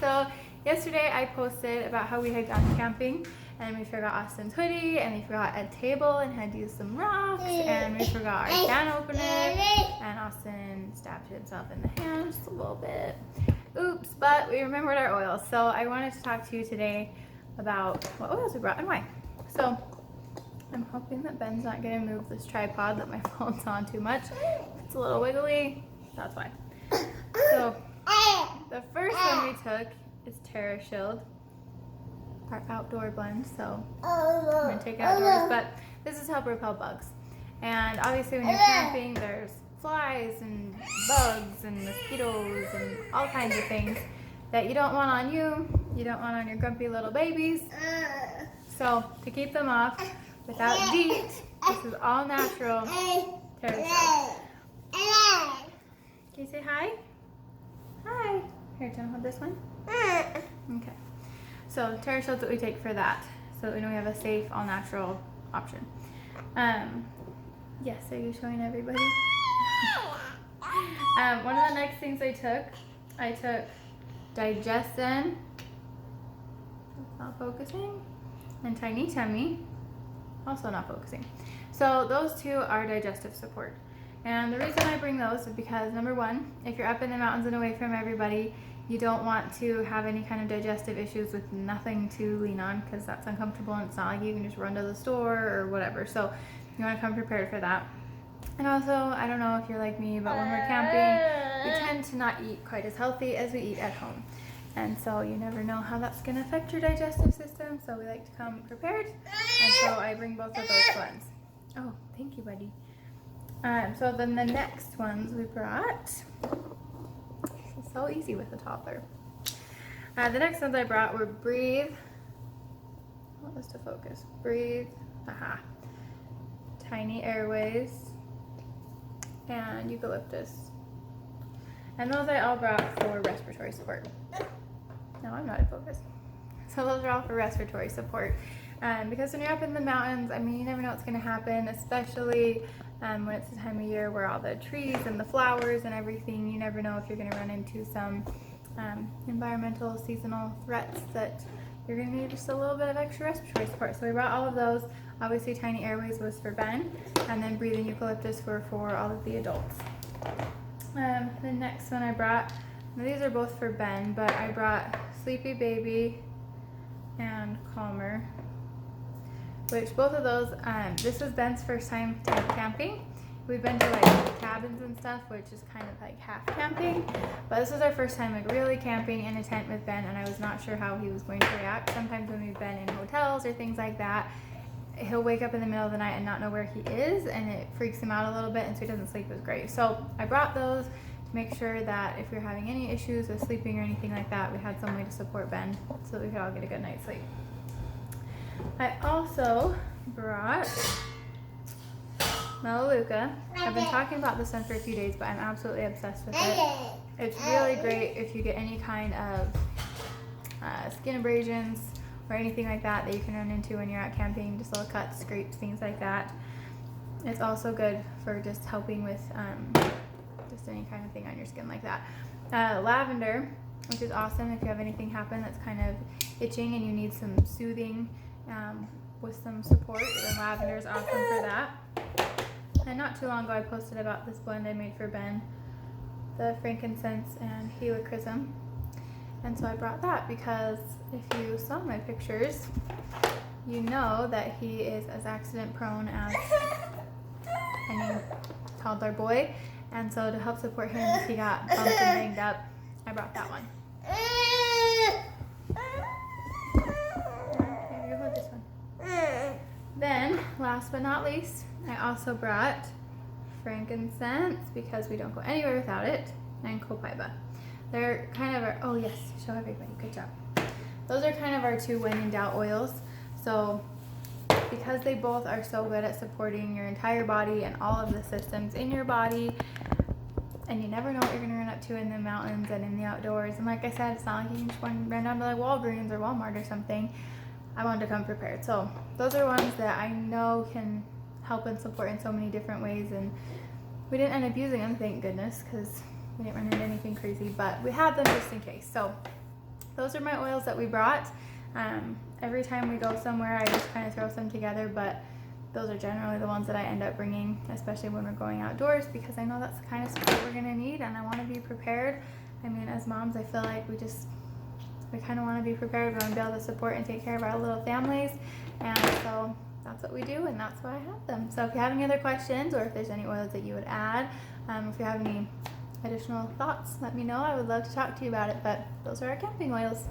So yesterday I posted about how we had gone camping and we forgot Austin's hoodie and we forgot a table and had used some rocks and we forgot our can opener and Austin stabbed himself in the hand just a little bit. Oops, but we remembered our oils. So I wanted to talk to you today about what oils we brought and why. So I'm hoping that Ben's not going to move this tripod that my phone's on too much. It's a little wiggly, that's why. So the first one we took is Terra Shield, our outdoor blend. So I'm going to take it outdoors, but this is help repel bugs. And obviously when you're camping, there's flies and bugs and mosquitoes and all kinds of things that you don't want on you, you don't want on your grumpy little babies. So to keep them off without DEET, this is all natural Terra Shield. Can you say hi? Hi. Here, do you want to hold this one? Okay. So Terra Shield's what we take for that, so that we know we have a safe, all natural option. Yes, are you showing everybody? One of the next things I took Digestin. It's not focusing. And Tiny Tummy. Also not focusing. So those two are digestive support. And the reason I bring those is because, number one, if you're up in the mountains and away from everybody, you don't want to have any kind of digestive issues with nothing to lean on, because that's uncomfortable and it's not like you can just run to the store or whatever. So you want to come prepared for that. And also, I don't know if you're like me, but when we're camping, we tend to not eat quite as healthy as we eat at home. And so you never know how that's going to affect your digestive system, so we like to come prepared. And so I bring both of those ones. Oh, thank you, buddy. So then the next ones we brought, this is so easy with a toddler. The next ones I brought were Breathe, what was to focus? Breathe, Tiny Airways, and Eucalyptus. And those I all brought for respiratory support. No, I'm not in focus. So those are all for respiratory support. Because when you're up in the mountains, I mean, you never know what's going to happen, especially when it's the time of year where all the trees and the flowers and everything, you never know if you're going to run into some environmental seasonal threats that you're going to need just a little bit of extra respiratory support. So we brought all of those. Obviously, Tiny Airways was for Ben, and then Breathe and Eucalyptus were for all of the adults. The next one I brought, these are both for Ben, but I brought Sleepy Baby and Calmer, which both of those, this was Ben's first time camping. We've been to like cabins and stuff, which is kind of like half camping, but this was our first time like really camping in a tent with Ben, and I was not sure how he was going to react. Sometimes when we've been in hotels or things like that, he'll wake up in the middle of the night and not know where he is, and it freaks him out a little bit, and so he doesn't sleep as great. So I brought those to make sure that if we were having any issues with sleeping or anything like that, we had some way to support Ben so that we could all get a good night's sleep. I also brought Melaleuca. I've been talking about this one for a few days, but I'm absolutely obsessed with it. It's really great if you get any kind of skin abrasions or anything like that that you can run into when you're out camping, just little cuts, scrapes, things like that. It's also good for just helping with just any kind of thing on your skin like that. Lavender, which is awesome if you have anything happen that's kind of itching and you need some soothing with some support, then lavender is awesome for that. And not too long ago I posted about this blend I made for Ben, the frankincense and helichrysum. And so I brought that because if you saw my pictures, you know that he is as accident prone as any toddler boy. And so to help support him if he got bumped and banged up, I brought that one. Maybe hold this one. Then, last but not least, I also brought frankincense because we don't go anywhere without it, and copaiba. They're kind of our, oh yes, show everybody, good job. Those are kind of our two when in doubt oils. So because they both are so good at supporting your entire body and all of the systems in your body, and you never know what you're going to run up to in the mountains and in the outdoors. And like I said, it's not like you can just run down to like Walgreens or Walmart or something. I wanted to come prepared. So those are ones that I know can help and support in so many different ways, and we didn't end up using them, thank goodness, because we didn't run into anything crazy, but we had them just in case. So those are my oils that we brought. Every time we go somewhere, I just kind of throw some together, but those are generally the ones that I end up bringing, especially when we're going outdoors, because I know that's the kind of support we're going to need, and I want to be prepared. I mean, as moms, I feel like we kind of want to be prepared. We want to be able to support and take care of our little families, and so that's what we do, and that's why I have them. So if you have any other questions, or if there's any oils that you would add, if you have any additional thoughts, let me know. I would love to talk to you about it, but those are our camping oils.